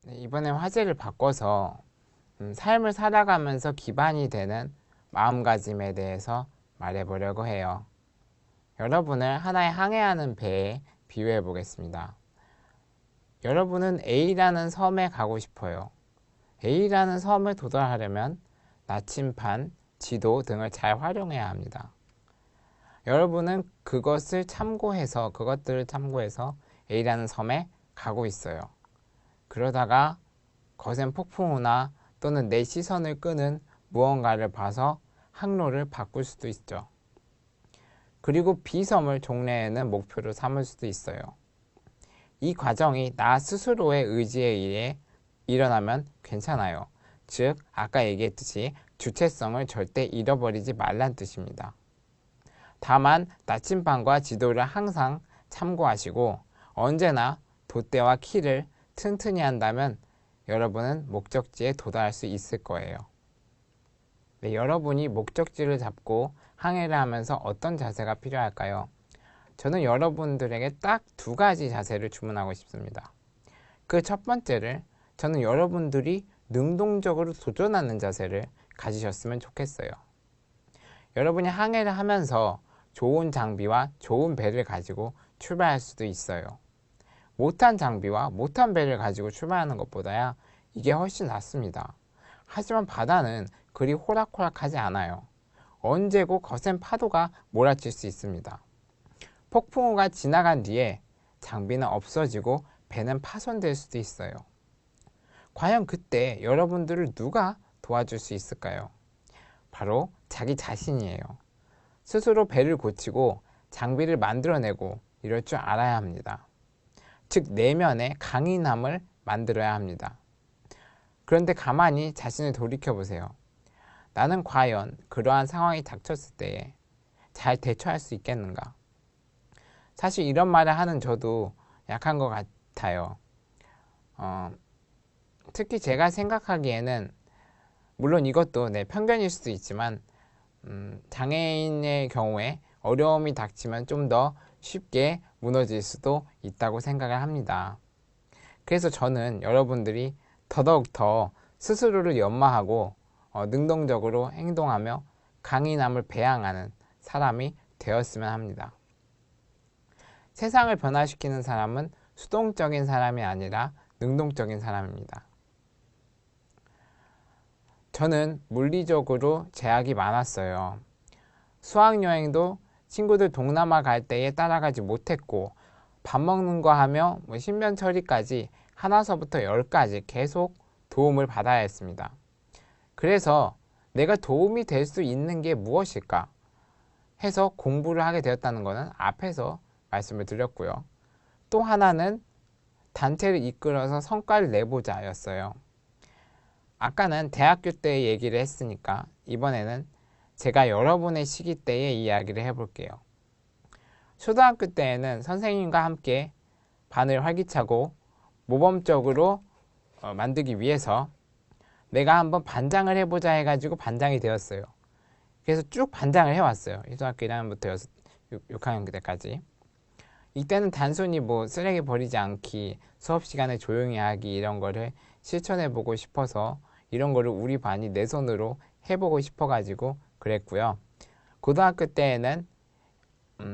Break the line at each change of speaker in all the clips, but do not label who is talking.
네, 이번에 화제를 바꿔서 삶을 살아가면서 기반이 되는 마음가짐에 대해서 말해보려고 해요. 여러분을 하나의 항해하는 배에 비유해 보겠습니다. 여러분은 A라는 섬에 가고 싶어요. A라는 섬에 도달하려면 나침반, 지도 등을 잘 활용해야 합니다. 여러분은 그것들을 참고해서 A라는 섬에 가고 있어요. 그러다가 거센 폭풍우나 또는 내 시선을 끄는 무언가를 봐서 항로를 바꿀 수도 있죠. 그리고 B섬을 종래에는 목표로 삼을 수도 있어요. 이 과정이 나 스스로의 의지에 의해 일어나면 괜찮아요. 즉, 아까 얘기했듯이 주체성을 절대 잃어버리지 말란 뜻입니다. 다만 나침반과 지도를 항상 참고하시고 언제나 돛대와 키를 튼튼히 한다면 여러분은 목적지에 도달할 수 있을 거예요. 네, 여러분이 목적지를 잡고 항해를 하면서 어떤 자세가 필요할까요? 저는 여러분들에게 딱 두 가지 자세를 주문하고 싶습니다. 그 첫 번째를 저는 여러분들이 능동적으로 도전하는 자세를 가지셨으면 좋겠어요. 여러분이 항해를 하면서 좋은 장비와 좋은 배를 가지고 출발할 수도 있어요. 못한 장비와 못한 배를 가지고 출발하는 것보다야 이게 훨씬 낫습니다. 하지만 바다는 그리 호락호락하지 않아요. 언제고 거센 파도가 몰아칠 수 있습니다. 폭풍우가 지나간 뒤에 장비는 없어지고 배는 파손될 수도 있어요. 과연 그때 여러분들을 누가 도와줄 수 있을까요? 바로 자기 자신이에요. 스스로 배를 고치고 장비를 만들어내고 이럴 줄 알아야 합니다. 즉 내면의 강인함을 만들어야 합니다. 그런데 가만히 자신을 돌이켜보세요. 나는 과연 그러한 상황이 닥쳤을 때에 잘 대처할 수 있겠는가? 사실 이런 말을 하는 저도 약한 것 같아요. 특히 제가 생각하기에는 물론 이것도 내 편견일 수도 있지만 장애인의 경우에 어려움이 닥치면 좀 더 쉽게 무너질 수도 있다고 생각을 합니다. 그래서 저는 여러분들이 더더욱 더 스스로를 연마하고 능동적으로 행동하며 강인함을 배양하는 사람이 되었으면 합니다. 세상을 변화시키는 사람은 수동적인 사람이 아니라 능동적인 사람입니다. 저는 물리적으로 제약이 많았어요. 수학여행도 친구들 동남아 갈 때에 따라가지 못했고 밥 먹는 거 하며 신변 처리까지 하나서부터 10까지 계속 도움을 받아야 했습니다. 그래서 내가 도움이 될 수 있는 게 무엇일까 해서 공부를 하게 되었다는 것은 앞에서 말씀을 드렸고요. 또 하나는 단체를 이끌어서 성과를 내보자 였어요. 아까는 대학교 때 얘기를 했으니까 이번에는 제가 여러분의 시기 때의 이야기를 해볼게요. 초등학교 때에는 선생님과 함께 반을 활기차고 모범적으로 만들기 위해서 내가 한번 반장을 해보자 해가지고 반장이 되었어요. 그래서 쭉 반장을 해왔어요. 초등학교 1학년부터 6학년 때까지. 이때는 단순히 쓰레기 버리지 않기, 수업 시간에 조용히 하기 이런 거를 실천해보고 싶어서 이런 거를 우리 반이 내 손으로 해보고 싶어가지고 그랬고요. 고등학교 때에는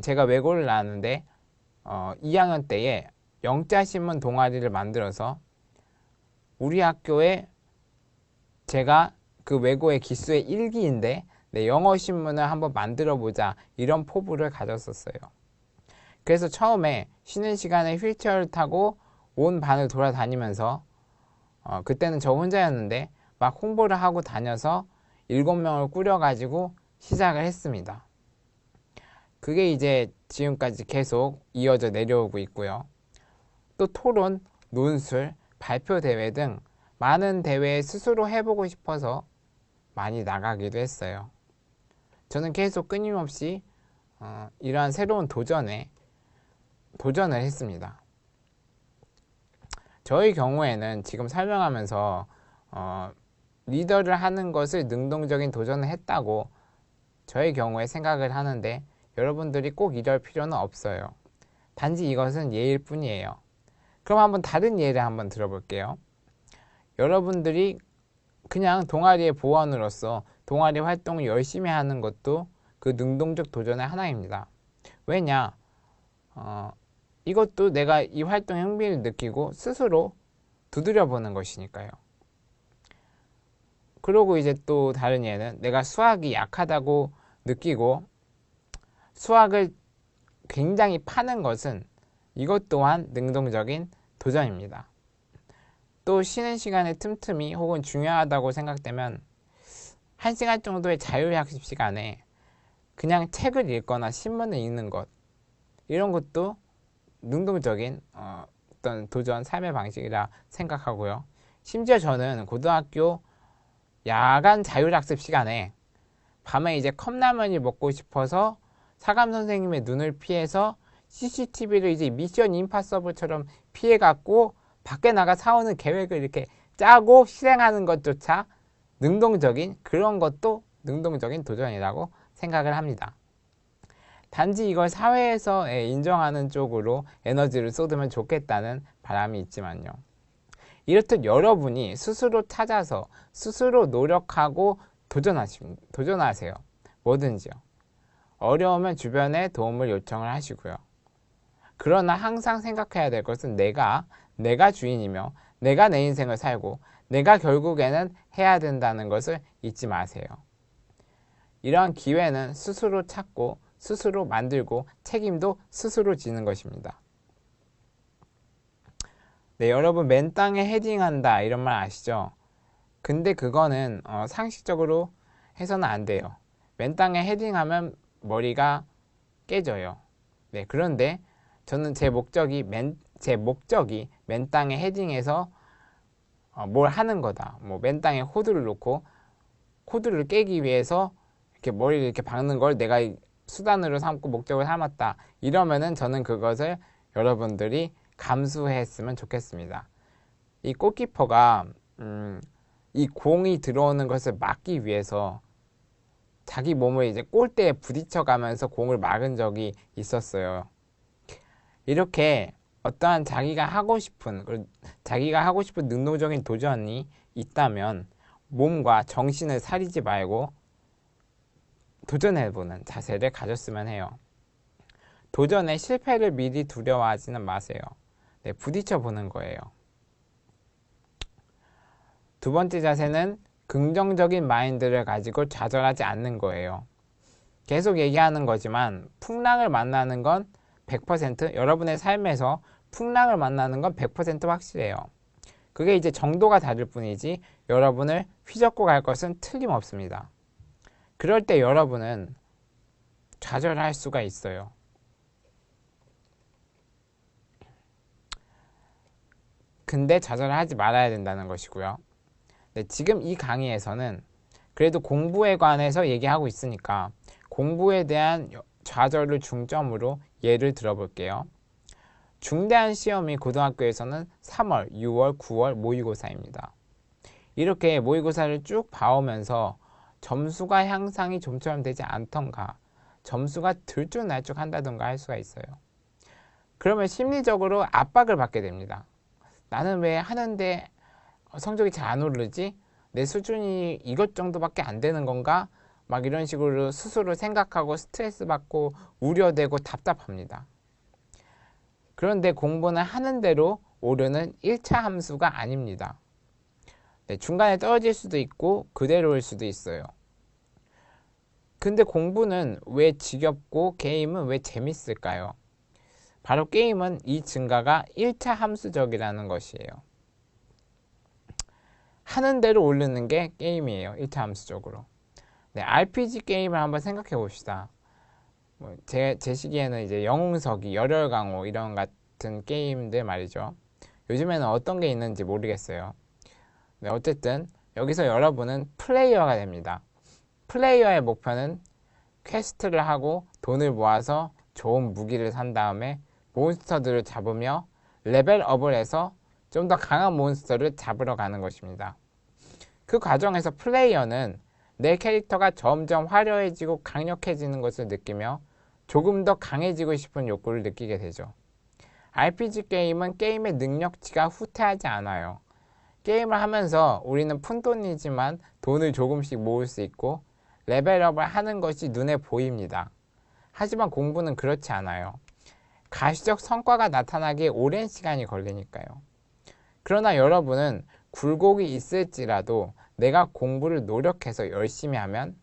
제가 외고를 나왔는데 2학년 때에 영자신문 동아리를 만들어서 우리 학교에 제가 그 외고의 기수의 1기인데 영어 신문을 한번 만들어 보자 이런 포부를 가졌었어요. 그래서 처음에 쉬는 시간에 휠체어를 타고 온 반을 돌아다니면서 그때는 저 혼자였는데 막 홍보를 하고 다녀서 7명을 꾸려가지고 시작을 했습니다. 그게 이제 지금까지 계속 이어져 내려오고 있고요. 또 토론, 논술, 발표 대회 등 많은 대회에 스스로 해보고 싶어서 많이 나가기도 했어요. 저는 계속 끊임없이 이러한 새로운 도전을 했습니다. 저의 경우에는 지금 설명하면서 리더를 하는 것을 능동적인 도전을 했다고 저의 경우에 생각을 하는데 여러분들이 꼭 이럴 필요는 없어요. 단지 이것은 예일 뿐이에요. 그럼 한번 다른 예를 한번 들어볼게요. 여러분들이 그냥 동아리의 보원으로서 동아리 활동을 열심히 하는 것도 그 능동적 도전의 하나입니다. 왜냐? 이것도 내가 이 활동에 흥미를 느끼고 스스로 두드려보는 것이니까요. 그리고 이제 또 다른 예는 내가 수학이 약하다고 느끼고 수학을 굉장히 파는 것은 이것 또한 능동적인 도전입니다. 또 쉬는 시간에 틈틈이 혹은 중요하다고 생각되면 1시간 정도의 자율학습 시간에 그냥 책을 읽거나 신문을 읽는 것, 이런 것도 능동적인 어떤 도전, 삶의 방식이라 생각하고요. 심지어 저는 고등학교 야간 자율학습 시간에 밤에 이제 컵라면이 먹고 싶어서 사감 선생님의 눈을 피해서 CCTV를 이제 미션 임파서블처럼 피해갖고 밖에 나가 사오는 계획을 이렇게 짜고 실행하는 것조차 능동적인, 그런 것도 능동적인 도전이라고 생각을 합니다. 단지 이걸 사회에서 인정하는 쪽으로 에너지를 쏟으면 좋겠다는 바람이 있지만요. 이렇듯 여러분이 스스로 찾아서 스스로 노력하고 도전하세요. 뭐든지요. 어려우면 주변에 도움을 요청을 하시고요. 그러나 항상 생각해야 될 것은 내가 주인이며 내가 내 인생을 살고 내가 결국에는 해야 된다는 것을 잊지 마세요. 이러한 기회는 스스로 찾고 스스로 만들고 책임도 스스로 지는 것입니다. 네, 여러분 맨 땅에 헤딩한다 이런 말 아시죠? 근데 그거는 상식적으로 해서는 안 돼요. 맨 땅에 헤딩하면 머리가 깨져요. 네, 그런데 저는 제 목적이 맨 땅에 헤딩해서 뭘 하는 거다. 뭐 맨 땅에 호두를 놓고 호두를 깨기 위해서 이렇게 머리를 이렇게 박는 걸 내가 수단으로 삼고 목적을 삼았다. 이러면은 저는 그것을 여러분들이 감수했으면 좋겠습니다. 이 골키퍼가 이 공이 들어오는 것을 막기 위해서 자기 몸을 이제 골대에 부딪혀 가면서 공을 막은 적이 있었어요. 이렇게 어떠한 자기가 하고 싶은 능동적인 도전이 있다면 몸과 정신을 사리지 말고 도전해보는 자세를 가졌으면 해요. 도전에 실패를 미리 두려워하지는 마세요. 네, 부딪혀보는 거예요. 두 번째 자세는 긍정적인 마인드를 가지고 좌절하지 않는 거예요. 계속 얘기하는 거지만 풍랑을 만나는 건 100%, 여러분의 삶에서 풍랑을 만나는 건 100% 확실해요. 그게 이제 정도가 다를 뿐이지 여러분을 휘젓고 갈 것은 틀림없습니다. 그럴 때 여러분은 좌절할 수가 있어요. 근데 좌절하지 말아야 된다는 것이고요. 네, 지금 이 강의에서는 그래도 공부에 관해서 얘기하고 있으니까 공부에 대한 좌절을 중점으로 예를 들어볼게요. 중대한 시험이 고등학교에서는 3월, 6월, 9월 모의고사입니다. 이렇게 모의고사를 쭉 봐오면서 점수가 향상이 좀처럼 되지 않던가 점수가 들쭉날쭉 한다던가 할 수가 있어요. 그러면 심리적으로 압박을 받게 됩니다. 나는 왜 하는데 성적이 잘 안 오르지? 내 수준이 이것 정도밖에 안 되는 건가? 막 이런 식으로 스스로 생각하고 스트레스 받고 우려되고 답답합니다. 그런데 공부는 하는 대로 오르는 1차 함수가 아닙니다. 네, 중간에 떨어질 수도 있고 그대로일 수도 있어요. 근데 공부는 왜 지겹고 게임은 왜 재밌을까요? 바로 게임은 이 증가가 1차 함수적이라는 것이에요. 하는 대로 오르는 게 게임이에요. 1차 함수적으로. 네, RPG 게임을 한번 생각해 봅시다. 제 시기에는 이제 영웅석이, 열혈강호 이런 같은 게임들 말이죠. 요즘에는 어떤 게 있는지 모르겠어요. 네, 어쨌든 여기서 여러분은 플레이어가 됩니다. 플레이어의 목표는 퀘스트를 하고 돈을 모아서 좋은 무기를 산 다음에 몬스터들을 잡으며 레벨업을 해서 좀 더 강한 몬스터를 잡으러 가는 것입니다. 그 과정에서 플레이어는 내 캐릭터가 점점 화려해지고 강력해지는 것을 느끼며 조금 더 강해지고 싶은 욕구를 느끼게 되죠. RPG 게임은 게임의 능력치가 후퇴하지 않아요. 게임을 하면서 우리는 푼돈이지만 돈을 조금씩 모을 수 있고 레벨업을 하는 것이 눈에 보입니다. 하지만 공부는 그렇지 않아요. 가시적 성과가 나타나기에 오랜 시간이 걸리니까요. 그러나 여러분은 굴곡이 있을지라도 내가 공부를 노력해서 열심히 하면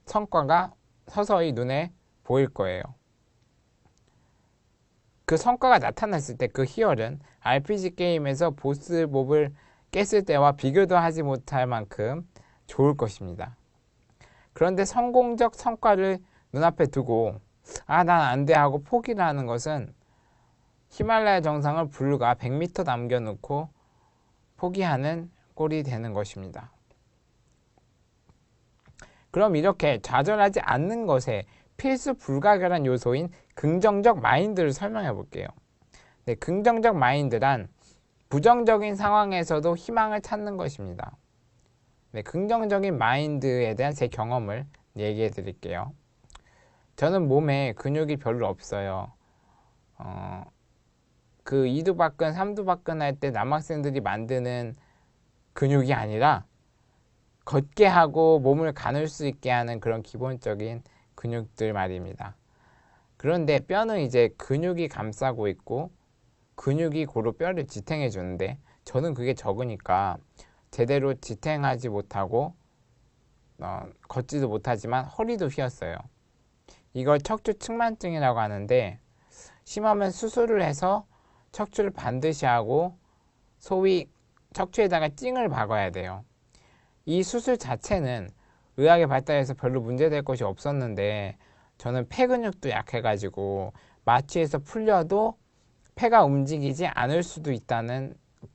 성과가 서서히 눈에 보일 거예요. 그 성과가 나타났을 때 그 희열은 RPG 게임에서 보스 몹을 깼을 때와 비교도 하지 못할 만큼 좋을 것입니다. 그런데 성공적 성과를 눈앞에 두고 난 안 돼 하고 포기를 하는 것은 히말라야 정상을 불과 100m 남겨놓고 포기하는 꼴이 되는 것입니다. 그럼 이렇게 좌절하지 않는 것에 필수 불가결한 요소인 긍정적 마인드를 설명해 볼게요. 네, 긍정적 마인드란 부정적인 상황에서도 희망을 찾는 것입니다. 네, 긍정적인 마인드에 대한 제 경험을 얘기해 드릴게요. 저는 몸에 근육이 별로 없어요. 그 2두박근, 3두박근 할 때 남학생들이 만드는 근육이 아니라 걷게 하고 몸을 가눌 수 있게 하는 그런 기본적인 근육들 말입니다. 그런데 뼈는 이제 근육이 감싸고 있고 근육이 고루 뼈를 지탱해 주는데 저는 그게 적으니까 제대로 지탱하지 못하고 걷지도 못하지만 허리도 휘었어요. 이걸 척추 측만증이라고 하는데 심하면 수술을 해서 척추를 반드시 하고 소위 척추에다가 찡을 박아야 돼요. 이 수술 자체는 의학의 발달에서 별로 문제될 것이 없었는데 저는 폐 근육도 약해가지고 마취해서 풀려도 폐가 움직이지 않을 수도 있다는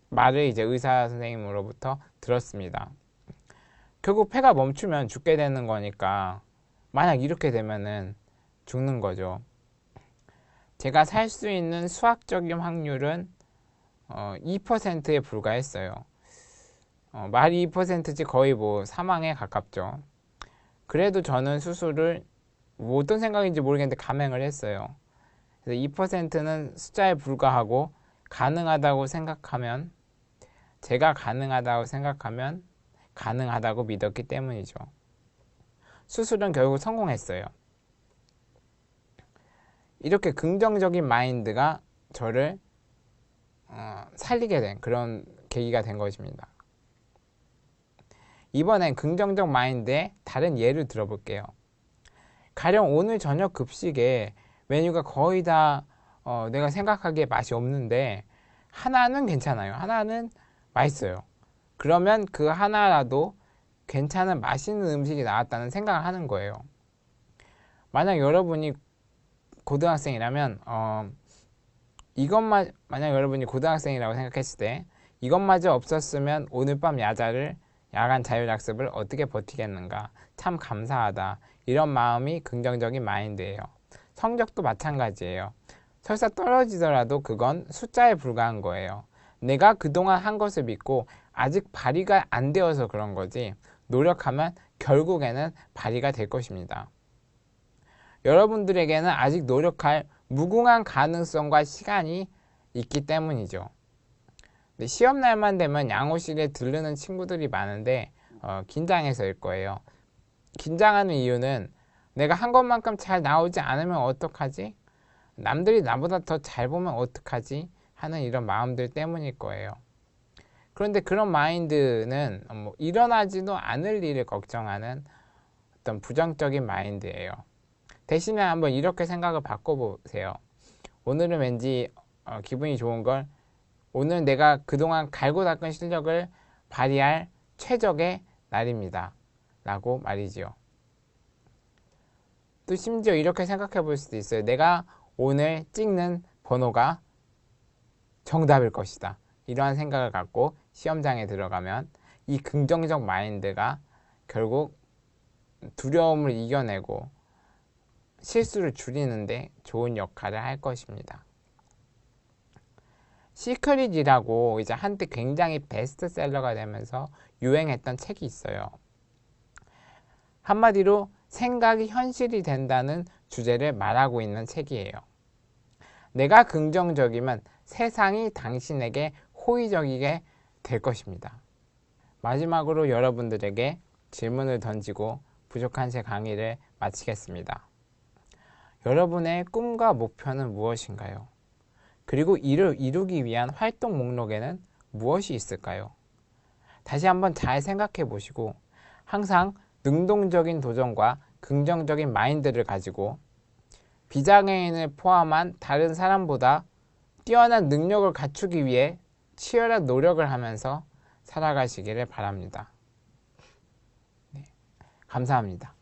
말을 이제 의사 선생님으로부터 들었습니다. 결국 폐가 멈추면 죽게 되는 거니까 만약 이렇게 되면은 죽는 거죠. 제가 살 수 있는 수학적인 확률은 2%에 불과했어요. 말이 2%지 거의 뭐 사망에 가깝죠. 그래도 저는 수술을 뭐 어떤 생각인지 모르겠는데 감행을 했어요. 그래서 2%는 숫자에 불과하고 가능하다고 생각하면 제가 가능하다고 생각하면 가능하다고 믿었기 때문이죠. 수술은 결국 성공했어요. 이렇게 긍정적인 마인드가 저를 살리게 된 그런 계기가 된 것입니다. 이번엔 긍정적 마인드의 다른 예를 들어볼게요. 가령 오늘 저녁 급식에 메뉴가 거의 다 내가 생각하기에 맛이 없는데 하나는 괜찮아요. 하나는 맛있어요. 그러면 그 하나라도 괜찮은 맛있는 음식이 나왔다는 생각을 하는 거예요. 만약 여러분이 고등학생이라면 만약 여러분이 고등학생이라고 생각했을 때 이것마저 없었으면 오늘 밤 야간 자율학습을 어떻게 버티겠는가, 참 감사하다, 이런 마음이 긍정적인 마인드예요. 성적도 마찬가지예요. 설사 떨어지더라도 그건 숫자에 불과한 거예요. 내가 그동안 한 것을 믿고 아직 발휘가 안 되어서 그런 거지 노력하면 결국에는 발휘가 될 것입니다. 여러분들에게는 아직 노력할 무궁한 가능성과 시간이 있기 때문이죠. 시험 날만 되면 양호실에 들르는 친구들이 많은데 긴장해서일 거예요. 긴장하는 이유는 내가 한 것만큼 잘 나오지 않으면 어떡하지? 남들이 나보다 더 잘 보면 어떡하지? 하는 이런 마음들 때문일 거예요. 그런데 그런 마인드는 일어나지도 않을 일을 걱정하는 어떤 부정적인 마인드예요. 대신에 한번 이렇게 생각을 바꿔보세요. 오늘은 왠지 기분이 좋은 걸 오늘 내가 그동안 갈고 닦은 실력을 발휘할 최적의 날입니다. 라고 말이지요. 또 심지어 이렇게 생각해 볼 수도 있어요. 내가 오늘 찍는 번호가 정답일 것이다. 이러한 생각을 갖고 시험장에 들어가면 이 긍정적 마인드가 결국 두려움을 이겨내고 실수를 줄이는데 좋은 역할을 할 것입니다. 시크릿이라고 이제 한때 굉장히 베스트셀러가 되면서 유행했던 책이 있어요. 한마디로 생각이 현실이 된다는 주제를 말하고 있는 책이에요. 내가 긍정적이면 세상이 당신에게 호의적이게 될 것입니다. 마지막으로 여러분들에게 질문을 던지고 부족한 제 강의를 마치겠습니다. 여러분의 꿈과 목표는 무엇인가요? 그리고 이를 이루기 위한 활동 목록에는 무엇이 있을까요? 다시 한번 잘 생각해 보시고 항상 능동적인 도전과 긍정적인 마인드를 가지고 비장애인을 포함한 다른 사람보다 뛰어난 능력을 갖추기 위해 치열한 노력을 하면서 살아가시기를 바랍니다. 네, 감사합니다.